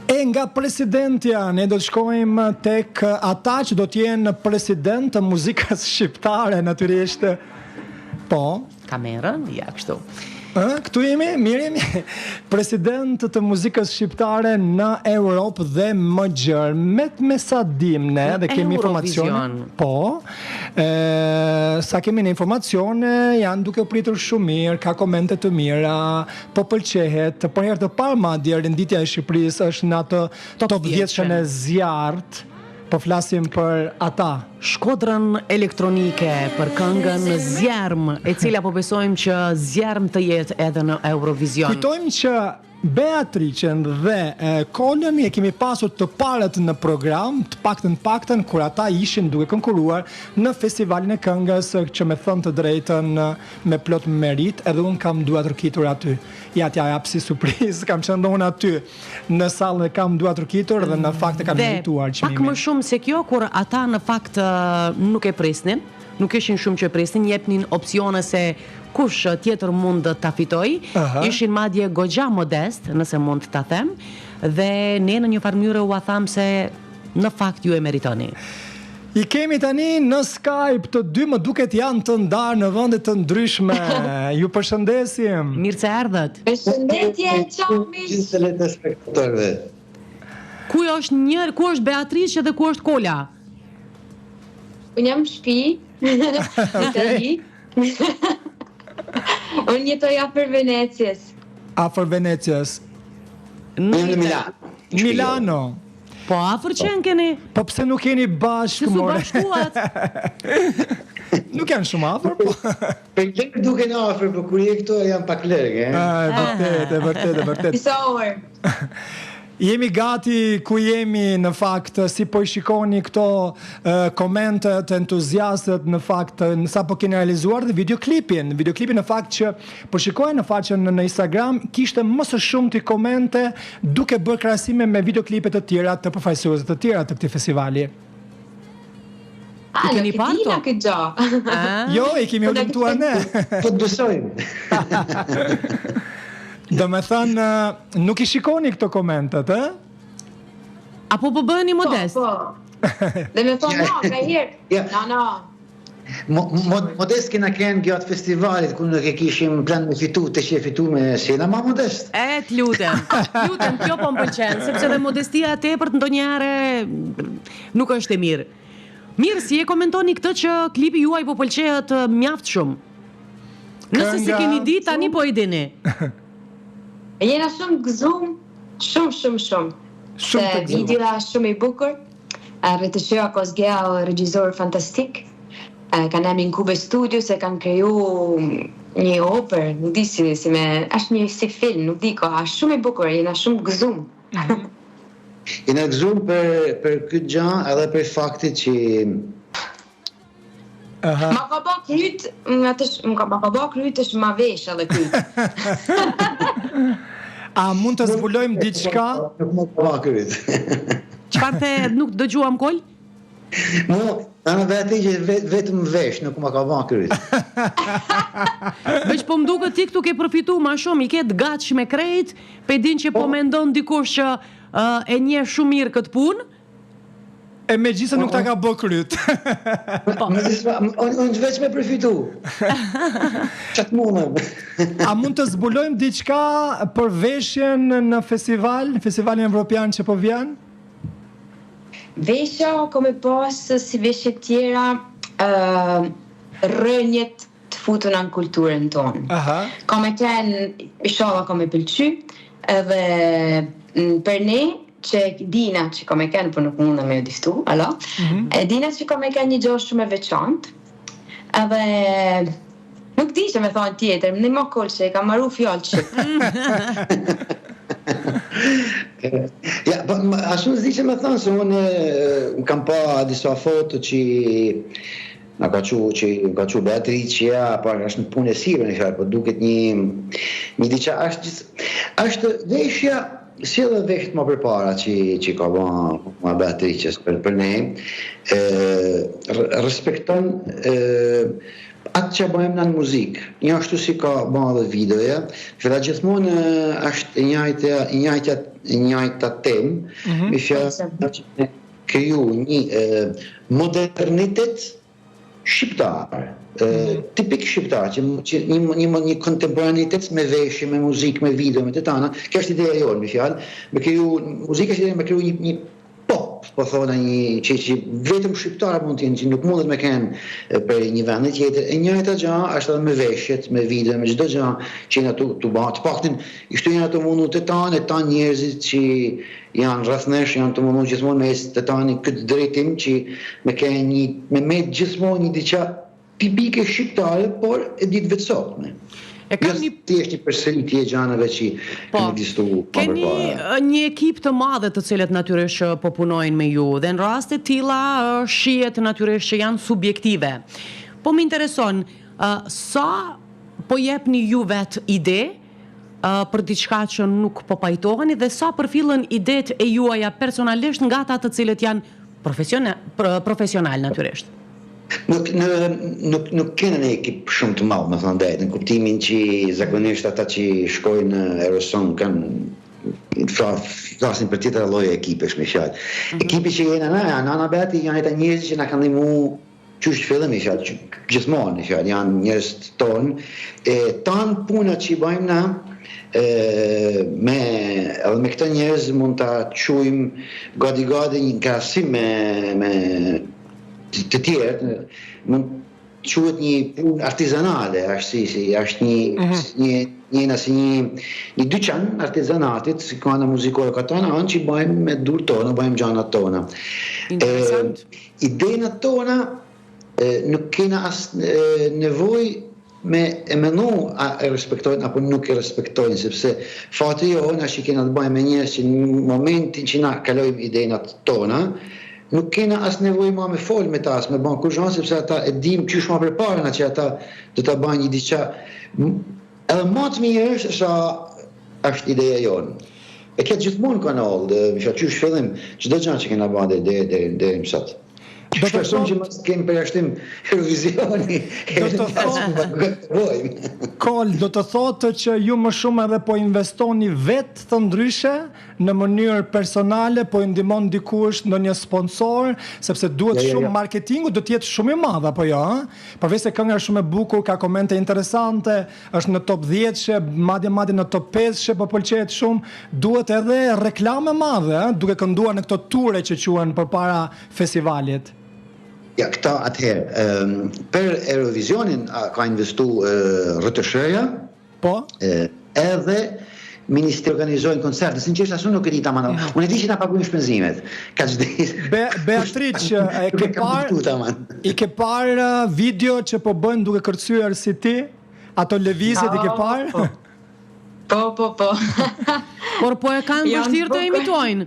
E nga presidentja, ne do të shkojmë tek ata që do të jenë president të muzikës shqiptare, natyrisht. Po. Kamerën, ja kështu. Këtu jemi, mirë jemi. President të muzikës shqiptare në Europë dhe më gjërë. Me sa dim ne, dhe kemi informacione. Po. Sa kemi në informacione, janë duke pritur shumë mirë, ka komente të mira, po pëlqehet. Për herë të parë madje renditja e Shqipërisë është në atë top 10-shën e zjarrt. Po flasim për ata. Shkodrën elektronike për këngën Zjarm, e cila po besojmë që Zjarm të jetë edhe në Eurovision. Kujtojmë që Beatricën dhe Kolën e kemi pasur të parët në program, të paktën kur ata ishin duke konkuruar në festivalin e këngës, që me thënë të drejtën me plot merit, edhe unë kam duat rëkitur aty. Ja t'ja jap si surprizë, kam qenë unë aty në sallën e kam duat rëkitur dhe në fakt e kam merituar çmimin. Pak më shumë se kjo, kur ata në fakt nuk e presnin, nuk ishin shumë që presnin, jepnin opsione se kush tjetër mund ta fitoj, ishin madje goxha modest, nëse mund ta them, dhe ne në një farë mënyrë u tham se në fakt ju e meritoni. I kemi tani në Skype të dy, më duket janë të ndarë në vende të ndryshme. Ju përshëndesim. Mirë se erdhët. Përshëndetje, çao miq. Gjithë telespektatorëve. Ku është Beatrice dhe ku është Kola? Unë jam në shtëpi, Itali. Unë jetoj afër Venecias. Afër Venecias. Në Milano. Milano. Po afër qenë keni? Po pse nuk jeni bashkë, more? Si su bashkuat? Nuk janë shumë afër, po. Për lërë duke në afër, për kur je këto janë pak lërgë, Vërtet. Disa orë. Jemi gati ku jemi në fakt, si po i shikoni këto komentet, entuziastët në fakt, sa po keni realizuar dhe videoklipin në fakt që po shikojnë në faqen në Instagram, kishte më së shumti komente duke bërë krahasime me videoklipet të tjera të përfaqësuesve të tjera të këtij festivali. Nuk e dina këtë gjë. Jo, i kemi udhëtuar ne. Po të besojmë. Do me thënë, nuk i shikoni këto komentet, Apo po bëheni modest? Po. Dhe me thonë, no, ka herë. No. Modest kena kënë gjatë festivalit, ku nuk e kishim plan me fitu, të që e fitu me shena ma modest. Të lutem, kjo po më pëlqen, sepse dhe modestia e tepërt ndonjëherë nuk është e mirë. Mirë, si e komentoni këtë që klipi juaj po pëlqehet mjaft shumë? Nëse se keni ditë, tani po i dini. Jena shumë gëzum, shumë. Se videoja shumë i bukur. Retëshoja Kozgea, regjisor fantastik. Kanë emi në Kube Studio, se kanë kriju një oper, nuk di si me, është një si film, nuk di ko, është shumë i bukur, jena shumë gëzum. Jena gëzum për këtë gjë, edhe për faktit që Ma ka ba kryt është ma vesh edhe kryt. A mund të zbulojmë diçka? Nuk më ka ba kryt. Çfarë the, nuk dëgjuam Kol? Në veti që vetëm vesh, nuk më ka ba kryt. Veç po mduket ti këtu ke përfitu ma shumë, i ketë gatsh me krejt, pe din që po mendon dikush që e nje shumë mirë këtë punë, e me gjithë nuk ta ka bë kryt. Unë veç me përfitu. Qatë mundëm. A mund të zbulojmë diçka për veshjen në festivalin evropian që po vjen? Veshja, kome pas si veshje tjera, rënjet të futuna në kulturën tonë. Kome kënë, ishala kome pëlqy, edhe për ne, që dina që kom e kënë, për nuk mundë me diftu, dina që kom e kënë një gjohë shumë e veçantë, edhe nuk di që me thonë tjetër, më një më kollë që e ka maru fjallë që. Ashtu në zdi që me thonë, se unë kam pa disa foto që nga ka që Beatricia, apo është në punë e sirë në fjallë, po duket një diqa, është veshja si edhe vetë më përpara që ka ma Beatrices për ne, respekton atë që bëjmë në muzikë. Një ashtu si ka bëjmë dhe videoja, që da gjithmonë është njajta temë, mi fjallë që ne kriju një modernitet shqiptar, tipik shqiptar, që një kontemporanitet me veshje, me muzikë, me video, me të tana, kjo është ideja jonë, mi fjallë, me kriju muzikë është ideja me kriju një pop, po thona një që vetëm shqiptarë mund t'jenë, që nuk mundet me kenë për një vend tjetër, e njëjta gjë është edhe me veshjet, me video, me çdo gjë që jena të bëhet, të paktën ishtu jena të mundu të tanë njerëzit që janë rreth nesh, janë të mundu gjithmonë me të tani këtë drejtim që me gjithmonë një diçka tipike shqiptare, por e ditë vetësotme. Ti është një përsëritje e gjanëve që ekzistu pa përpara. Keni një ekip të madhe të cilët natyrisht po punojnë me ju, dhe në raste tilla shihet natyrisht që janë subjektive. Po më intereson, sa po jepni ju vetë ide për diçka që nuk po pajtoheni, dhe sa përfillen idetë e juaja personalisht nga ata të cilët janë profesional natyrisht? Nuk kena një ekip shumë të madhë, me thënë drejtë, në kuptimin që zakonisht ata që shkojnë në Euroson kanë flasin për tjetër lloje ekipesh me fjalë. Ekipi që jena Ana Beti janë ata njerëz që na kanë ndihmuar qysh fillim me fjalë, gjithmonë me fjalë, janë njerëz tonë, tan punat që bëjmë na edhe me këta njerëz mund ta quajmë gati një krahasim me të tjerë, mund quhet një punë artizanale, është një dyqan artizanatit, si ka në muzikore ka tona, anë që bëjmë me dur tona, bëjmë gjanat tona. Interesant. Idejnat tona nuk kena as nevoj me e menu a e respektojnë apo nuk e respektojnë, sepse fati jonë është që kena të bëjmë me njerëz që në momentin që na kalojmë idejnat tona, nuk kena as nevoj ma me folë me ta, as me banë kurgjan, sepse ata e dim qysh ma përparen që ata do të banë një diqa. Edhe ma të mirë është ideja jonë. E këtë gjithmonë ka nëllë, qysh fillim, çdo gjë që kena banë dhe mësat. Shpeson që mos kemi përjashtim Eurovisioni. Kol, do të thotë që ju më shumë edhe po investoni vetë të ndryshe në mënyrë personale, po i ndihmon dikush ndonjë sponsor, sepse duhet shumë marketingu, do të jetë shumë i madh apo jo, përveç se kënga është shumë e bukur, ka komente interesante, është në top 10-she, madje në top 5-she, po pëlqejet shumë, duhet edhe reklame madhe, duke kënduar në këto ture që quhen përpara festivalit. Ja, këta atëherë, për Eurovisionin ka investu RTS-ja, po? Edhe Ministri organizojnë koncerte, sinqerisht asu nuk e di tamam. Unë e di që na paguajnë shpenzimet. Beatrice, i ke parë video që po bën duke kërcyer si ti? Ato lëvizjet i ke parë? Po. Por po e kanë vështirë të imitojnë.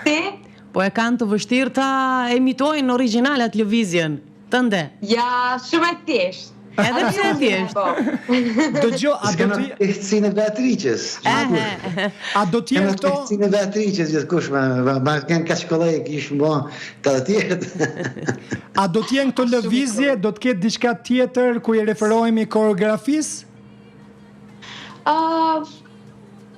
Ti? Po e kanë të vështirë të emitojnë originalat lëvizjen. Tënde? Ja, shumë e thjeshtë. Edhe pse e thjesht. Dëgjoj, a do të tekstin e Beatrices. A do të jenë këto tekstin e Beatrices gjithkush ma kanë kaq kollaj kish më të tjerë. A do të jenë këto lëvizje, do të ketë diçka tjetër ku i referohemi koreografisë?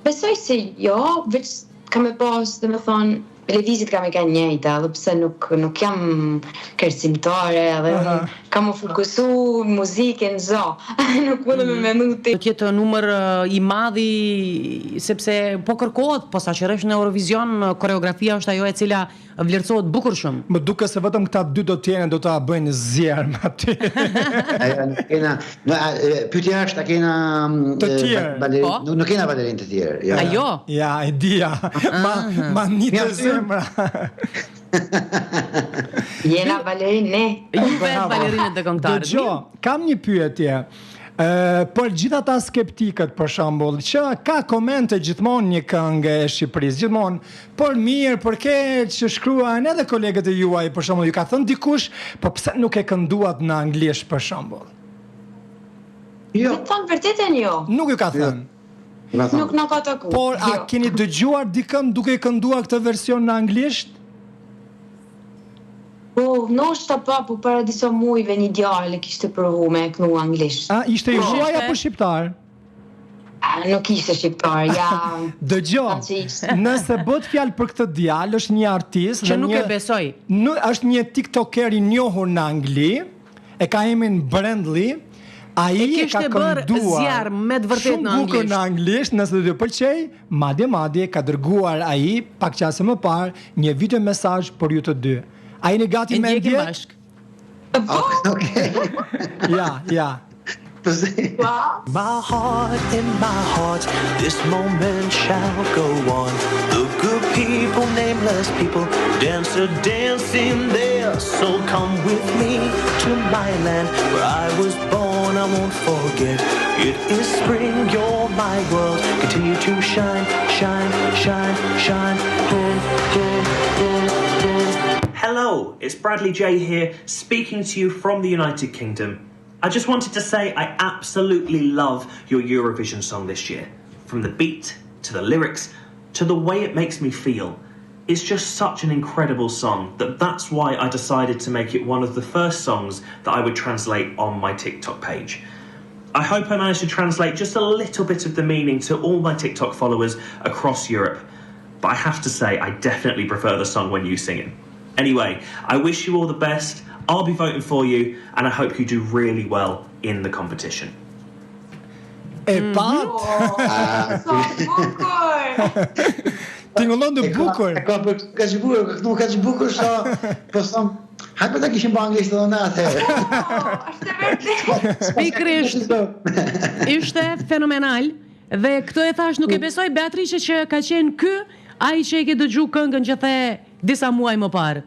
Besoj se jo, veç kam e pas, domethënë, lëvizjet kam e kanë njëjta, edhe pse nuk jam kërcimtare, edhe kam u fokusu muzikën zo, nuk mundem me menuti. Do t'jetë numër i madhi, sepse po kërkohet, posaçërisht në Eurovision, koreografia është ajo e cila vlerësohet bukur shumë. Më duke se vetëm këta dy do ta bëjnë zjerë me aty. Pyetja është, a kena të tjerë? Nuk kena balerinë të tjerë. Ajo? Ja, e dia. Ma një të zemra. Jena balerinë, ne. Ju vetë balerinët dhe këngëtarët. Dëgjoj, kam një pyetje. Për gjithë ata skeptikët, për shembull, që ka komente gjithmonë një këngë e Shqipërisë, gjithmonë për mirë, për keq, që shkruajnë edhe kolegët e juaj, për shembull, ju ka thënë dikush, po pse nuk e kënduat në anglisht, për shembull? Jo. Të thonë vërtetën jo. Nuk ju ka thënë. Nuk na ka taku. Por a keni dëgjuar dikën duke kënduar këtë version në anglisht? Po, ndoshta po para disa muajve një djalë kishte provu me kënu anglisht. A ishte i huaj apo shqiptar? Nuk ishte shqiptar, ja. Dëgjoj, nëse bëhet fjalë për këtë djalë, është një artist që nuk e besoj. Është një tiktoker i njohur në Angli, e ka emrin Brandly. Ai ka kënduar shumë bukur në anglisht, nëse do të pëlqej, madje ka dërguar ai pak çase më parë një video mesazh për ju të dy. Ai në gati me ndje? Okay. Ja. My heart in my heart, this moment shall go on. The good people, nameless people, dance a dance in there. So come with me to my land where I was born, I won't forget. It is spring, you're my world. Continue to shine, shine, shine, shine. Hello, it's Bradley J here, speaking to you from the United Kingdom. I just wanted to say I absolutely love your Eurovision song this year. From the beat, to the lyrics, to the way it makes me feel. It's just such an incredible song that's why I decided to make it one of the first songs that I would translate on my TikTok page. I hope I managed to translate just a little bit of the meaning to all my TikTok followers across Europe. But I have to say, I definitely prefer the song when you sing it. Anyway, I wish you all the best. I'll be voting for you, and I hope you do really well in the competition. E pat? Tingëllon të bukur. Ka që bukur, po thom, hajde ta kishim bërë anglisht edhe ne atëherë. Është vërtet. Pikërisht. Ishte fenomenal dhe këtë e thash nuk e besoj Beatrice që ka qenë ky ai që e ke dëgju këngën që the disa muaj më parë.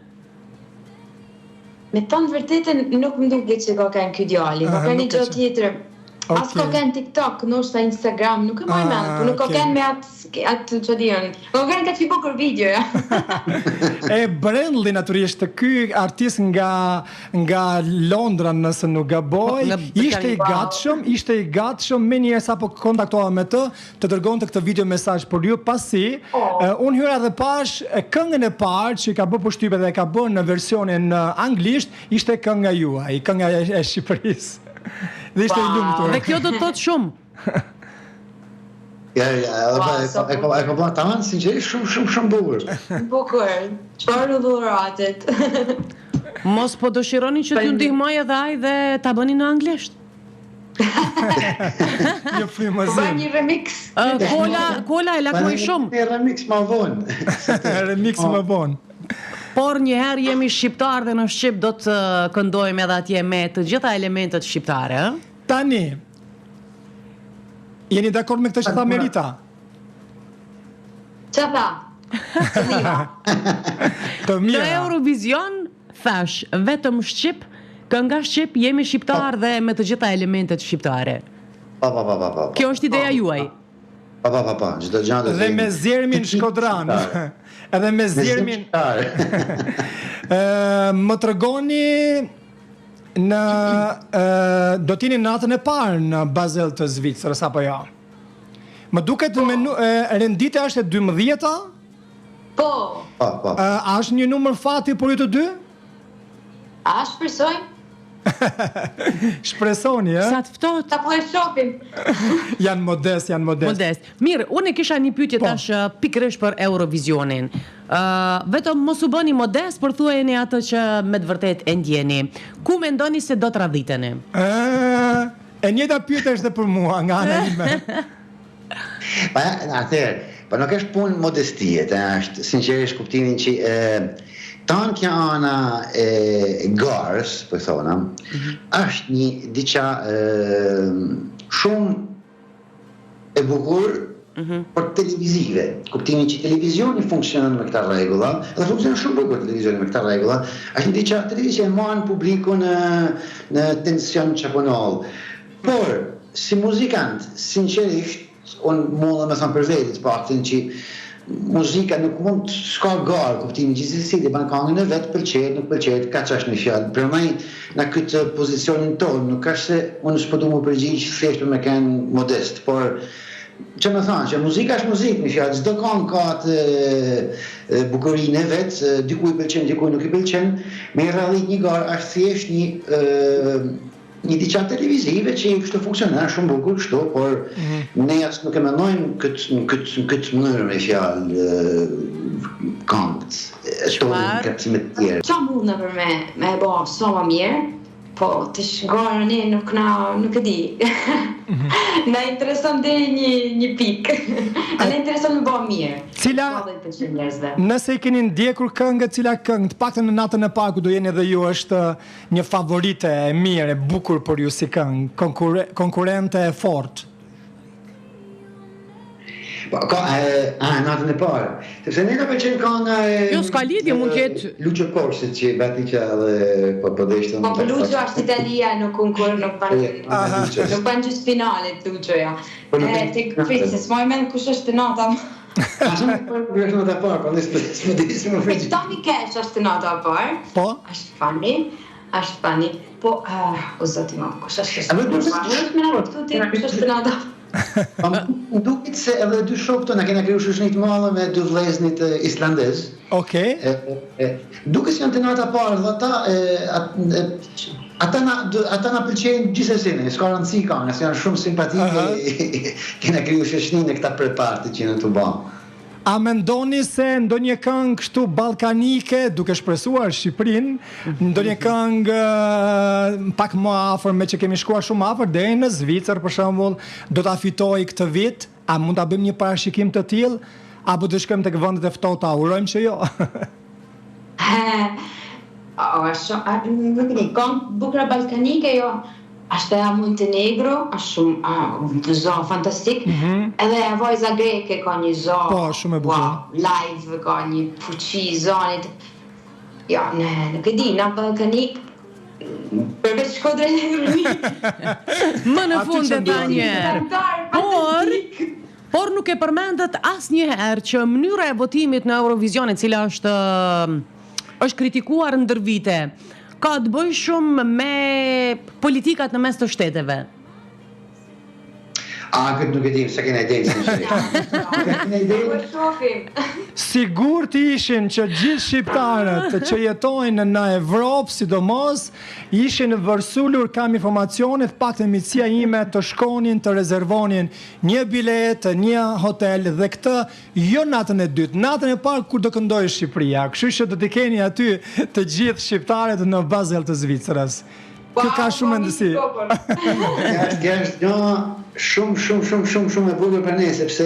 Me tonë vërtetën nuk më duket që ka kanë ky djali, ka kanë një gjë tjetër. As ka kanë TikTok, ndoshta Instagram, nuk e mbaj mend, por nuk ka kanë me atë që diun. Ka kanë kaq bukur video, ja. E Brandly natyrisht ky artist nga Londra nëse nuk gaboj, ishte i gatshëm me njerëz apo kontaktova me të dërgonte këtë video mesazh për ju pasi unë hyra dhe pash këngën e parë që ka bërë përshtypje dhe ka bërë në versionin anglisht ishte kënga juaj, kënga e Shqipërisë. Dhe ishte i lumtur. Dhe kjo do të thotë shumë. Ja, e ka bërë tamam sinqerisht shumë bukur. Bukur. Çfarë dhuratet. Mos po dëshironi që t'ju ndihmoj edhe ai dhe ta bëni në anglisht. Jo frymëzim. Bëj një remix. Kola e lakmoj shumë. Një remix më vonë. Por njëherë jemi shqiptar dhe në Shqip do të këndojmë edhe atje me të gjitha elementet shqiptare. Tani, jeni dakord me këtë që tha Merita? Që tha? Të mira. Në Eurovision, thash, vetëm Shqip, kënga Shqip, jemi shqiptar dhe me të gjitha elementet shqiptare. Kjo është ideja juaj. Çdo gjë do të. Dhe me zjermin Shkodran. Edhe me zjermin. Më tregoni do t'jeni natën e parë në Basel të Zvicrës apo jo? Më duket renditja është e 12-a? Po. A është një numër fati për ju të dy? A shpresoj? Shpresoni, e? Sa të ftohtë. Ta po e shohim. Janë modest. Mirë, unë kisha një pyetje tash pikërisht për Eurovisionin. Vetëm mos u bëni modest, por thuajeni atë që me të vërtet e ndjeni. Ku mendoni se do të radhiteni? E njëjta pyetje është për mua nga ana ime. Po nuk është punë modestie, është sinqerisht kuptimin që tanë kja ana e garës, për thona, është një diqa shumë e bukur për televizive. Kuptimin që televizioni funksionon me këta regula, dhe funksionon shumë bukur televizioni me këta regula, është një diqa televizion manë publiku në tension qaponol. Por, si muzikant, sinqerisht, unë mundë me thëmë për vetit, paktin që muzika nuk mund të s'ka garë, kuptimin gjithësisi dhe banë kangën e vetë pëlqet, nuk pëlqet, ka që është një fjallë. Për maj, në këtë pozicionin tonë, nuk është se unë s'po du më përgjigjë thjeshtë me kënë modest, por që më thanë, që muzika është muzikë, në fjalë, çdo këngë ka atë bukurinë e vet, dikujt pëlqen, dikujt nuk I pëlqen, me rradhit një garë është thjesht një diçka televizive që kështu funksionon shumë bukur kështu, por ne as nuk e mendojmë këtë mënyrë me fjalë këngët. Ashtu kapsim të tjerë. Çfarë mund për me bë sa më mirë? Po, të shgarën nuk e di. Na intereson dhe një pikë. Na intereson më bë mirë. Nëse I keni ndjekur këngët, cila këngë, të paktën në natën e parë ku do jeni edhe ju është një favorite e mirë, e bukur për ju si këngë, konkurrente e fortë? Natën e parë. Sepse ne na pëlqen kënga Jo, s'ka lidhje, mund ketë Lucio Corsi që Batica dhe po deshte. Po Lucio është Italia, nuk bën gjys finalet Lucioja. Tek Princess, më mend kush është nata. Asnjë nuk është nata e parë, po s'më disim më fort. Tommy Cash është nata e parë. Po. Është funny. Po, o zoti më, kush është? Kush është nata? Duket se edhe dy shokët na kena kriju shoqëri të madhe me dy vëllezërit islandez. Okej. Duket se janë të nata parë dhe ata na pëlqejnë gjithsesi, s'ka rëndësi kanë, janë shumë simpatike. Kena kriju shoqërinë e këta prepartë që në të bëjmë. A mendoni se ndonjë këngë kështu ballkanike, duke shpresuar Shqipërinë, ndonjë këngë pak më afër me që kemi shkuar shumë afër deri në Zvicër për shembull, do ta fitojë këtë vit? A mund ta bëjmë një parashikim të tillë apo do shkojmë tek vendet e ftohta? Urojmë që jo. Nuk e di, këngë bukur ballkanike jo. Ashtë e Montenegro, është shumë zonë fantastik, edhe e vojza greke ka një zonë, po, shumë e bukur. Live ka një fuqi zonit. Ja, nuk e di, në Balkanik, përveç Shkodrën e Rëmik. Më në fund e ta njerë. Por nuk e përmendet asnjëherë që mënyra e votimit në Eurovision, e cila është kritikuar ndër vite, ka të bëjë shumë me politikat në mes të shteteve. Këtë nuk e dim, se kena idejnë Sigur të ishin që gjithë shqiptarët që jetojnë në Evropë, sidomos, ishin vërsulur, kam informacionit, pak të mitësia ime të shkonin, të rezervonin një bilet, një hotel, dhe këtë jo natën e dytë, natën e parë kur do këndoj Shqipëria, kështu që do t'i keni aty të gjithë shqiptarët në Basel të Zvicrës. Kjo ka shumë rëndësi. Kjo është shumë e bukur për ne, sepse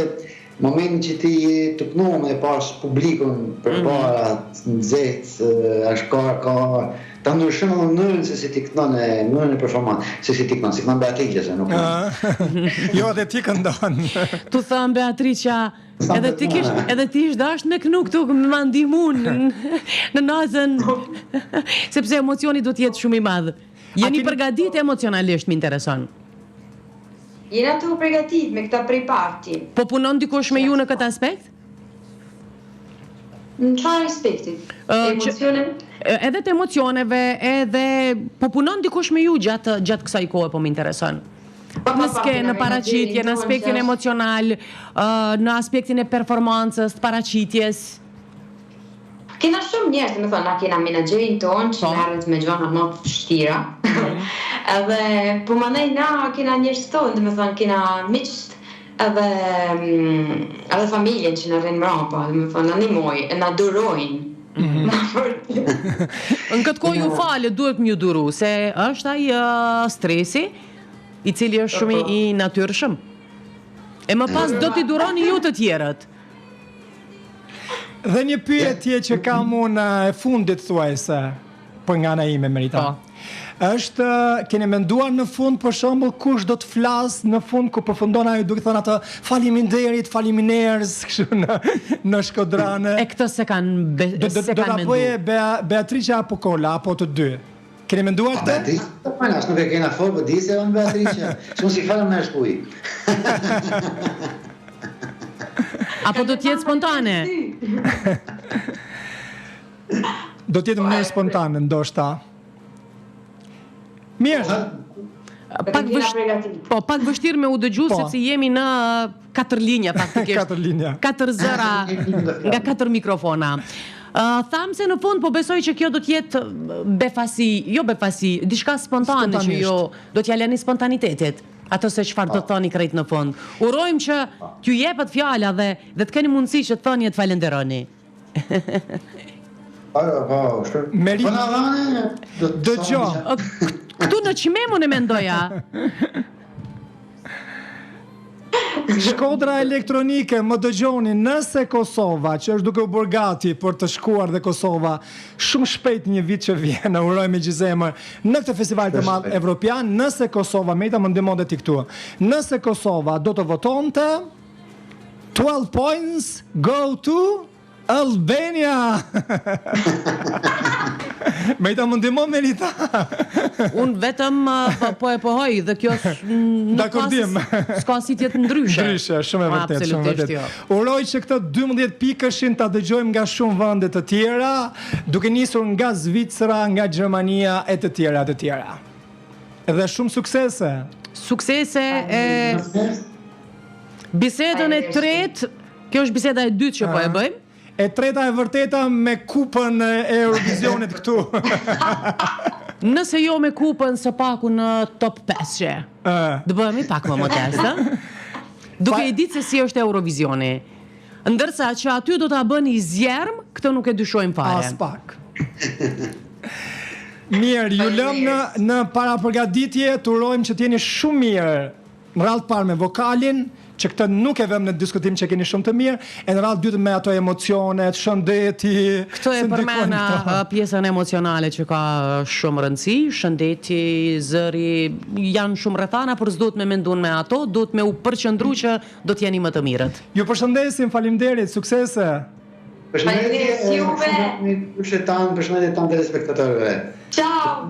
momentin që ti të kënohëm e pas publikun për para nxehtë, është ka ta ndryshon edhe mënyrën se si ti këndon mënyrën e performancës, se si ti këndon Beatrice se nuk. Jo, edhe ti këndon. Tu thën Beatricia, edhe ti ish dash me kënu këtu me ndihmun në natën, sepse emocioni do të jetë shumë I madh. Jeni përgatit emocionalisht, më intereson. Jena të përgatit me këta prej parti. Po punon dikush me ju në këtë aspekt? Në çfarë aspektit? Emocioneve? Edhe të emocioneve, edhe po punon dikush me ju gjatë kësaj kohe, po më intereson. Në paraqitje, në aspektin emocional, në aspektin e performancës, të paraqitjes. Kena shumë njerëz, më thonë, na kena menaxherin tonë që merret me gjëra më të vështira. Po mandej na kena njerëz tonë, më thonë, kena miqt edhe familjen që na rrin mbrapa, më thonë, na ndihmojnë, na durojnë. Në këtë kohë ju falë, duhet më ju duru, se është ai stresi, I cili është shumë I natyrshëm. E më pas do t'i duroni ju të tjerët. Dhe një pyetje që kam unë e fundit thuajse, për nga ana ime Merita. Është, keni menduar në fund për shembull kush do të flasë në fund ku përfundon ajo duke thënë atë faleminderit, faleminers kështu në Shkodranë. E këtë se kanë menduar. Do ta bëje Beatricia apo Kola apo të dy? Keni menduar këtë? Beatricia, po nuk e kena folë, po di se on Beatricia. Shumë si falem në shpuj. Apo do t'jetë spontane? Do t'jetë mënyrë spontane, ndoshta. Mirë. Pak vështirë me u dëgju, sepse jemi në 4 linja faktikisht. 4 zëra nga 4 mikrofona. Tham se në fund po besoj që kjo do t'jetë befasi, diçka spontane që jo do t'ja lëni spontanitetit. Ato se çfarë do thoni krejt në fund. Urojmë që t'ju jepet fjala dhe të keni mundësi që të thoni e të falenderoni. Dëgjo. Këtu në Çmemun e mendoja. Shkodra elektronike, më dëgjoni, nëse Kosova, që është duke u bërë gati për të shkuar dhe Kosova, shumë shpejt një vit që vjen, në uroj me gjizemër, në këtë festival të madh evropian, nëse Kosova, me ta më ndihmon dhe ti këtu, nëse Kosova do të votonte, 12 points go to Albania! Me i ta më ndihmon me Rita. Unë vetëm po e pohoj dhe kjo s'ka si tjetë ndryshe. Ndryshe, shumë e vërtet. Uroj që këtë 12 pikëshin ta dëgjojmë nga shumë vende të tjera, duke nisur nga Zvicra, nga Gjermania e të tjera. Edhe shumë suksese. Suksese bisedën e tretë, kjo është biseda e dytë që po e bëjmë. E treta e vërteta me kupën e Eurovisionit këtu. Nëse jo me kupën, së paku në top 5. Dë bëhemi pak më modest, duke i ditë se si është Eurovisioni. Ndërsa që aty do t'a bëni zjerm, këtë nuk e dyshojmë fare. As pak. Mirë, ju lëm në para përgatitje, të urojmë që t'jeni shumë mirë në radhë të parë me vokalin, që këtë nuk e vëm në diskutim që keni shumë të mirë, e në radhë dytë me ato emocionet, shëndeti... Këto e përmena pjesën emocionale që ka shumë rëndësi, shëndeti, zëri, janë shumë rrethana, por s'duhet me mendun me ato, duhet me u përqëndru që do t'jeni më të mirët. Ju përshëndesim, faleminderit, suksese! Përshëndetje juve! Përshëndetje tanë telespektatorëve. Ciao!